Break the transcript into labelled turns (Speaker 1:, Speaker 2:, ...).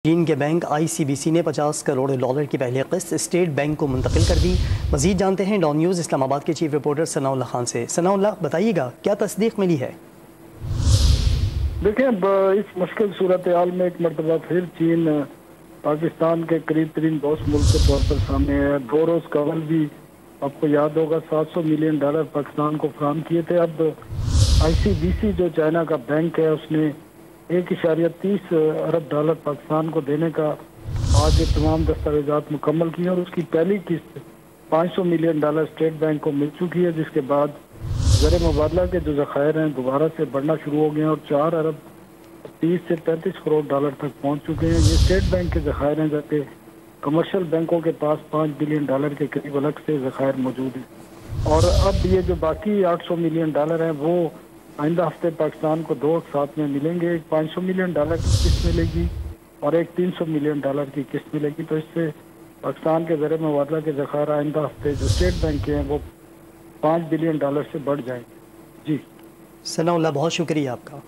Speaker 1: چین کے بینک آئی C B C نے 50 crore dollar کی پہلی قسط اسٹیٹ بینک کو منتقل کر دی۔ مزید جانتے ہیں ڈان نیوز اسلام آباد کے چیف رپورٹر ثناء اللہ خان سے۔ ثناء اللہ، بتائیے گا کیا تصدیق ملی ہے؟
Speaker 2: دیکھیں، اب اس مشکل صورتحال میں ایک مرتبہ پھر چین پاکستان کے قریب ترین دوست ملک کے طور پر سامنے ہے۔ 2 روز قبل بھی آپ کو یاد ہوگا 700 ملین ڈالر پاکستان کو فراہم کیے تھے۔ اب آئی سی بی سی جو چائنا کا بینک ہے، اس نے 1.30 ارب ڈالر پاکستان کو دینے کا آج یہ تمام دستاویزات مکمل کیے، اور اس کی پہلی قسط 500 ملین ڈالر اسٹیٹ بینک کو مل چکی ہے، جس کے بعد زر مبادلہ کے جو ذخائر ہیں دوبارہ سے بڑھنا شروع ہو گئے ہیں اور 4 ارب 30 سے 35 کروڑ ڈالر تک پہنچ چکے ہیں۔ یہ اسٹیٹ بینک کے ذخائر ہیں، جبکہ کمرشل بینکوں کے پاس 5 بلین ڈالر کے قریب الگ سے ذخائر موجود ہیں۔ اور اب یہ جو باقی 800 ملین ڈالر ہیں وہ آئندہ ہفتے پاکستان کو 2 ساتھ میں ملیں گے۔ ایک 500 ملین ڈالر کی قسط ملے گی اور ایک 300 ملین ڈالر کی قسط ملے گی، تو اس سے پاکستان کے زر مبادلہ کے ذخائر آئندہ ہفتے جو اسٹیٹ بینک کے ہیں وہ 5 بلین ڈالر سے بڑھ جائیں گے۔ جی
Speaker 1: ثناء اللہ، بہت شکریہ آپ کا۔